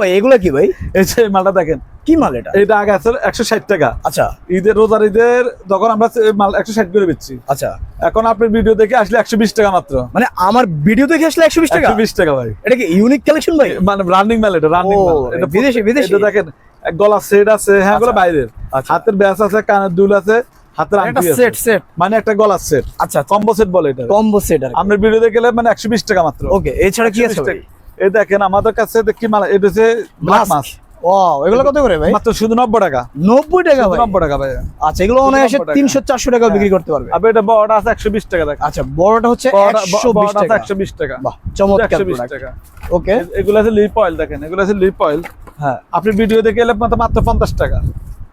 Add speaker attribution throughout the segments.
Speaker 1: ভাই এগুলা কি ভাই?
Speaker 2: এই যে মালটা দেখেন,
Speaker 1: কি মাল এটা?
Speaker 2: এটা আগে আছে 160 টাকা।
Speaker 1: আচ্ছা
Speaker 2: রোজার ঈদের তখন আমরা মাল 160 করে বেচছি।
Speaker 1: আচ্ছা,
Speaker 2: এখন আপনি ভিডিও দেখে আসলে 120 টাকা মাত্র।
Speaker 1: মানে আমার ভিডিও দেখে আসলে 120 টাকা?
Speaker 2: 120 টাকা ভাই।
Speaker 1: এটা কি ইউনিক কালেকশন ভাই?
Speaker 2: মানে রানিং মাল, এটা রানিং মাল। এটা
Speaker 1: বিদেশি
Speaker 2: এটা দেখেন, গলা সেট আছে, হ্যাঁ গুলো বাইরের। হাতের ব্যাস আছে, কানের দুল আছে, হাতের আংটি আছে,
Speaker 1: সেট সেট
Speaker 2: মানে একটা গলার সেট।
Speaker 1: আচ্ছা,
Speaker 2: কম্বো সেট বলে এটা।
Speaker 1: Combo set. আর
Speaker 2: আমরা ভিডিও দেখে গেলে মানে 120 টাকা মাত্র।
Speaker 1: ওকে, এছাড়া কি আছে ভাই?
Speaker 2: এই দেখেন আমাদের কাছে কি মাল, এটা হচ্ছে ব্ল্যাক মাছ।
Speaker 1: ওয়াও, এগুলো কত করে ভাই?
Speaker 2: মাত্র শুধু 90 টাকা।
Speaker 1: 90 টাকা ভাই?
Speaker 2: 90 টাকা ভাই।
Speaker 1: আচ্ছা, এগুলো অনায়াসে 300-400 টাকা বিক্রি করতে পারবে।
Speaker 2: আর এটা বড়টা আছে 120 টাকা দেখেন।
Speaker 1: আচ্ছা, বড়টা হচ্ছে 120 টাকা।
Speaker 2: 120 টাকা।
Speaker 1: বাহ, চমৎকার
Speaker 2: 120 টাকা।
Speaker 1: ওকে,
Speaker 2: এগুলো আছে লিপ অয়েল, দেখেন এগুলো আছে লিপ অয়েল।
Speaker 1: হ্যাঁ,
Speaker 2: আপনি ভিডিও দেখে এলে মাত্র 50 টাকা।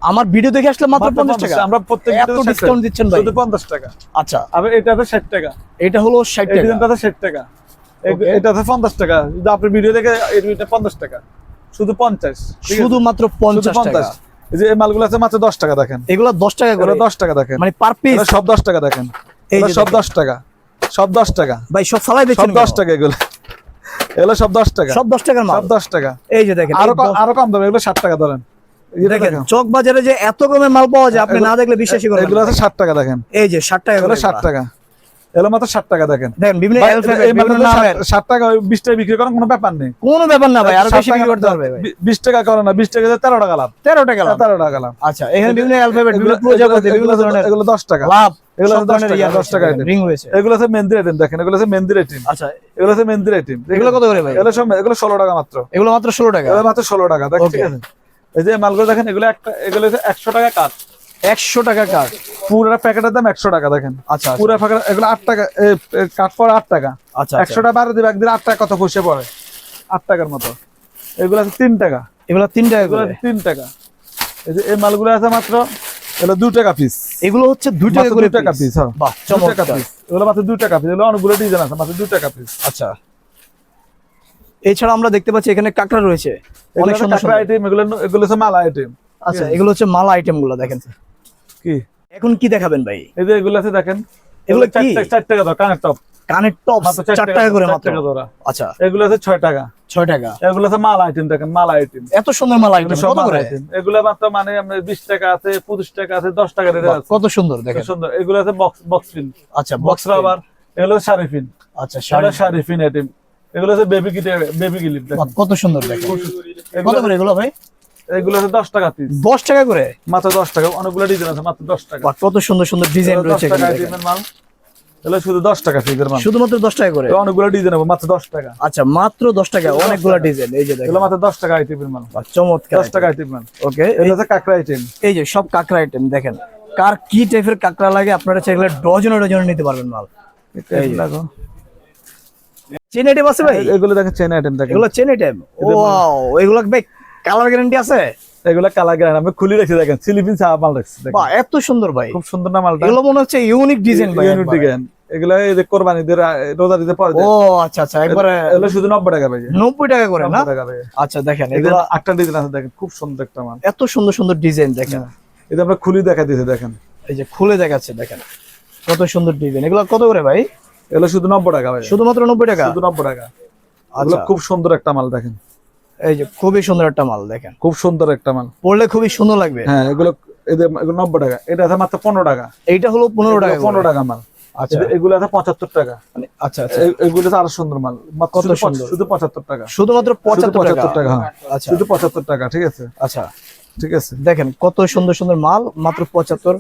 Speaker 1: আমার ভিডিও দেখে আসলে মাত্র 50 টাকা?
Speaker 2: আমরা প্রত্যেক
Speaker 1: এত ডিসকাউন্ট দিচ্ছেন ভাই?
Speaker 2: শুধু 50 টাকা।
Speaker 1: আচ্ছা,
Speaker 2: আবার এটা আছে 60 টাকা।
Speaker 1: এটা হলো 60 টাকা।
Speaker 2: এটা আছে 60 টাকা। এটা আছে 50 টাকা। যদি আপনি ভিডিও দেখে এটা 50 টাকা। শুধু 50।
Speaker 1: শুধুমাত্র 50 টাকা।
Speaker 2: এই যে এই মালগুলো আছে মাত্র 10 টাকা দেখেন।
Speaker 1: এগুলো 10 টাকা করে?
Speaker 2: 10 টাকা দেখেন।
Speaker 1: মানে পার পিস?
Speaker 2: সব 10 টাকা দেখেন।
Speaker 1: এই
Speaker 2: সব 10 টাকা। সব 10 টাকা।
Speaker 1: ভাই সব সালাই দিচ্ছেন?
Speaker 2: সব 10 টাকা এগুলো। এগুলো সব 10 টাকা।
Speaker 1: সব 10 টাকার মাল?
Speaker 2: সব 10 টাকা।
Speaker 1: এই যে দেখেন,
Speaker 2: আরো কম দাম, এগুলো 60 টাকা ধরেন।
Speaker 1: দেখেন চক বাজারে যে এত কমে মাল পাওয়া যায়, আপনি না দেখলে বিশ্বাসই করবেন না।
Speaker 2: এগুলো আছে 60 টাকা দেখেন।
Speaker 1: এই যে 60 টাকা
Speaker 2: এগুলো
Speaker 1: করে?
Speaker 2: 60 টাকা। এগুলো মাত্র 60 টাকা দেখেন।
Speaker 1: দেখেন বিভিন্ন অ্যালফাবেট, বিভিন্ন নামের।
Speaker 2: 60 টাকা 20 টাকা বিক্রি করেন, কোনো ব্যাপার নেই।
Speaker 1: কোনো ব্যাপার না ভাই, আরো বেশি বিক্রি করতে পারবে ভাই।
Speaker 2: 20 টাকা করে না, 20 টাকা 13 টাকা লাভ।
Speaker 1: 13 টাকা লাভ?
Speaker 2: 13 টাকা লাভ।
Speaker 1: আচ্ছা, এখানে বিভিন্ন অ্যালফাবেট, বিভিন্ন প্রজাপতি, বিভিন্ন ধরনের।
Speaker 2: এগুলো 10 টাকা
Speaker 1: লাভ।
Speaker 2: এগুলো
Speaker 1: সব ধরনের
Speaker 2: 10 টাকা
Speaker 1: রিং হয়েছে।
Speaker 2: এগুলো আছে মেহেন্দির আইটেম, দেখেন এগুলো আছে মেহেন্দির আইটেম।
Speaker 1: আচ্ছা,
Speaker 2: এগুলো আছে মেহেন্দির আইটেম।
Speaker 1: এগুলো কত করে ভাই?
Speaker 2: এগুলো 16 টাকা মাত্র।
Speaker 1: এগুলো মাত্র 16 টাকা?
Speaker 2: এগুলো মাত্র 16 টাকা দেখেন, ঠিক আছে। এই যে মালগুলো দেখেন, এগুলো 100 টাকা কাট।
Speaker 1: 100 টাকা কাট?
Speaker 2: পুরো প্যাকেটের দাম 100 টাকা দেখেন।
Speaker 1: আচ্ছা,
Speaker 2: পুরো প্যাকেট এগুলো 8 টাকা। কাট পড়ে 8 টাকা।
Speaker 1: আচ্ছা,
Speaker 2: 100 টাকা বাড়ে দিবে একদিন, 8 টাকা কত পয়সা পড়ে? 8 টাকার মতো। এগুলো আছে 3 টাকা।
Speaker 1: এগুলো 3 টাকা
Speaker 2: এগুলো
Speaker 1: করে?
Speaker 2: 3 টাকা। এই যে এই মালগুলো আছে মাত্র, এগুলো 2 টাকা পিস।
Speaker 1: এগুলো হচ্ছে 2 টাকা করে?
Speaker 2: 2 টাকা পিস। হ্যাঁ,
Speaker 1: বাহ,
Speaker 2: 2 টাকা
Speaker 1: চমৎকার।
Speaker 2: পিস। এগুলো মাত্র 2 টাকা পিস। এগুলো অনেকগুলো ডিজাইন আছে, মাত্র 2 টাকা পিস।
Speaker 1: আচ্ছা, এছাড়া আমরা দেখতে পাচ্ছি এখানে কাঁকড়া রয়েছে অনেক সুন্দর সুন্দর
Speaker 2: আইটেম। এগুলো হচ্ছে মালা আইটেম।
Speaker 1: আচ্ছা, এগুলো হচ্ছে মালা আইটেম গুলো। দেখেন
Speaker 2: কি
Speaker 1: এখন কি দেখাবেন ভাই?
Speaker 2: এই যে এগুলো আছে দেখেন,
Speaker 1: এগুলো কি?
Speaker 2: 4 টাকা দাও কানের টপ।
Speaker 1: কানের টপ
Speaker 2: মাত্র
Speaker 1: 4 টাকা করে মাত্র?
Speaker 2: ধরা।
Speaker 1: আচ্ছা,
Speaker 2: এগুলো আছে 6 টাকা।
Speaker 1: 6 টাকা?
Speaker 2: এগুলো আছে মালা আইটেম, দেখেন মালা আইটেম।
Speaker 1: এত সুন্দর মালা আইটেম কত করে?
Speaker 2: এগুলো মাত্র মানে 20 টাকা আছে, 25 টাকা আছে, 10 টাকা রেট আছে।
Speaker 1: কত সুন্দর দেখেন,
Speaker 2: সুন্দর। এগুলো আছে বক্স পিন।
Speaker 1: আচ্ছা,
Speaker 2: বক্স রাবার। এগুলো শাড়ি
Speaker 1: আচ্ছা,
Speaker 2: শাড়ি পিন আইটেম। এগুলো আছে বেবি ক্লিপ।
Speaker 1: কত সুন্দর দেখেন। কত করে এগুলো ভাই?
Speaker 2: এগুলো আছে 10 টাকা পিস।
Speaker 1: 10 টাকা করে?
Speaker 2: মাত্র 10 টাকা। অনেকগুলো ডিজাইন আছে, মাত্র 10 টাকা।
Speaker 1: কত সুন্দর সুন্দর ডিজাইন রয়েছে এখানে।
Speaker 2: 10 টাকা আইটেমের মাল। এগুলো শুধু 10 টাকা পিসের মাল।
Speaker 1: শুধুমাত্র 10 টাকা করে?
Speaker 2: অনেকগুলো ডিজাইন হবে, মাত্র 10 টাকা।
Speaker 1: আচ্ছা, মাত্র 10 টাকা, অনেকগুলো ডিজাইন। এই যে দেখেন,
Speaker 2: এগুলো মাত্র 10 টাকা আইটেমের মাল।
Speaker 1: চমৎকার
Speaker 2: 10 টাকা আইটেম মাল।
Speaker 1: ওকে,
Speaker 2: এগুলো আছে কাকড়া আইটেম।
Speaker 1: এই যে সব কাঁকড়া আইটেম। দেখেন কার কি টাইপের কাঁকড়া লাগে, আপনারা চাইলে ডজনে নিতে পারবেন মাল। এই লাগো চেন আইটেম আছে ভাই?
Speaker 2: এগুলো দেখেন চেন আইটেম, দেখেন
Speaker 1: এগুলো চেন আইটেম। ওয়াও, এগুলো ভাই কালার গ্যারান্টি আছে?
Speaker 2: এগুলো কালার গ্যারান্টি আমি খুলে রেখে দেখেন, সিলিপিন চা মাল রাখছি দেখেন।
Speaker 1: বাহ, এত সুন্দর ভাই।
Speaker 2: খুব সুন্দর না মালটা?
Speaker 1: এগুলো মনে হচ্ছে ইউনিক ডিজাইন ভাই।
Speaker 2: Unique design. এগুলো এই যে কোরবানিদের রোজা দিতে পরে।
Speaker 1: ও আচ্ছা আচ্ছা, একবারে
Speaker 2: এগুলো শুধু 90 টাকা ভাই।
Speaker 1: 90 টাকা করে না?
Speaker 2: 90 টাকা ভাই।
Speaker 1: আচ্ছা, দেখেন
Speaker 2: এগুলো
Speaker 1: এগুলো
Speaker 2: একটা ডিজাইন আছে, দেখেন খুব সুন্দর একটা মাল।
Speaker 1: এত সুন্দর সুন্দর ডিজাইন দেখেন।
Speaker 2: এটা আমরা খুলে দেখা দিয়েছে দেখেন।
Speaker 1: এই যে খুলে দেখাচ্ছে, দেখেন কত সুন্দর ডিজাইন। এগুলো কত করে ভাই?
Speaker 2: এগুলো শুধু 90 টাকা ভাই।
Speaker 1: শুধুমাত্র 90 টাকা?
Speaker 2: শুধু 90 টাকা। এগুলো
Speaker 1: আচ্ছা,
Speaker 2: খুব সুন্দর একটা মাল দেখেন।
Speaker 1: এই যে খুবই সুন্দর একটা মাল দেখেন,
Speaker 2: খুব সুন্দর একটা মাল,
Speaker 1: পড়লে খুবই সুন্দর লাগবে।
Speaker 2: হ্যাঁ এগুলো এগুলো 90 টাকা। এটা আছে মাত্র 15 টাকা।
Speaker 1: এইটা হলো 15 টাকা?
Speaker 2: 15 টাকা মাল।
Speaker 1: আচ্ছা,
Speaker 2: এগুলো আছে 75 টাকা।
Speaker 1: আচ্ছা আচ্ছা,
Speaker 2: এগুলো আরো সুন্দর মাল।
Speaker 1: কত সুন্দর।
Speaker 2: শুধু 75 টাকা।
Speaker 1: শুধুমাত্র 75 টাকা?
Speaker 2: হ্যাঁ,
Speaker 1: আচ্ছা,
Speaker 2: শুধু 75 টাকা। ঠিক আছে,
Speaker 1: আচ্ছা,
Speaker 2: ঠিক আছে।
Speaker 1: দেখেন কত সুন্দর সুন্দর মাল, মাত্র 75।